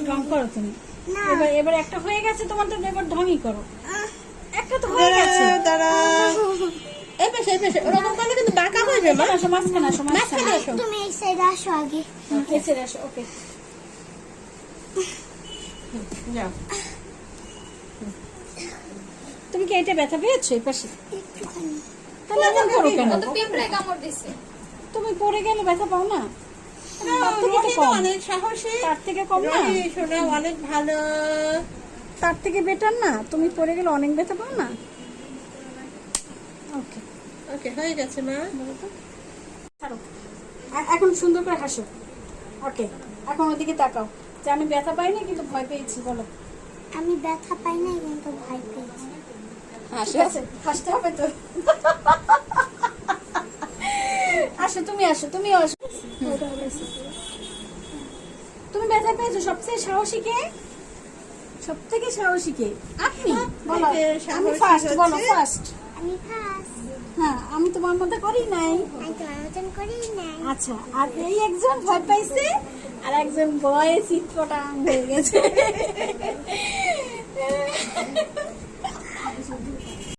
রং করো তুমি। এবার একটা হয়ে গেছে তোমার, তো এবার ঢংই করো। একটা তো হয়ে গেছে। এই পাশে ওরকম করলে কিন্তু বাঁকা হয়ে যাবে। আসো মাঝখানে, আসো মাঝখানে আসো। তুমি এই সাইডে আসো আগে। এই সাইডে আসো। ওকে, যাও। তুমি কি এটা ব্যথা পেয়েছো এই পাশে? একটুখানি। তাহলে এমন করো কেন? তুমি পড়ে গেলে ব্যথা পাও না? তার থেকে তো কম। অনেক সাহসী, তার থেকে কম না? শোনা অনেক ভালো। তার থেকে বেটার না? তুমি পড়ে গেলে অনেক ব্যথা পাও না? ওকে, ওকে হয়ে গেছে মা। ছাড়ো। এখন সুন্দর করে হাসো। ওকে, এখন ওদিকে তাকাও যে আমি ব্যথা পাইনি কিন্তু ভয় পেয়েছি। বলো। আমি ব্যথা পাই না কিন্তু ভয় পেয়েছি। ঠিক আছে, হাসতে হবে তো। আসো, তুমি আসো, তুমিও আসো। তুমি ব্যথা পেয়েছো। সবচেয়ে সাহসী কে? সব থেকে সাহসী কে? আপনি। বলো। আমি ফার্স্ট। বলো ফার্স্ট। আমি ফার্স্ট। হ্যাঁ, আমি তোমার মধ্যে করি নাই। আমি তোমার মতন করি নাই। আচ্ছা, আর এই একজন ভয় পাইছে আর একজন ভয়ে চিৎপটাং হয়ে গেছে।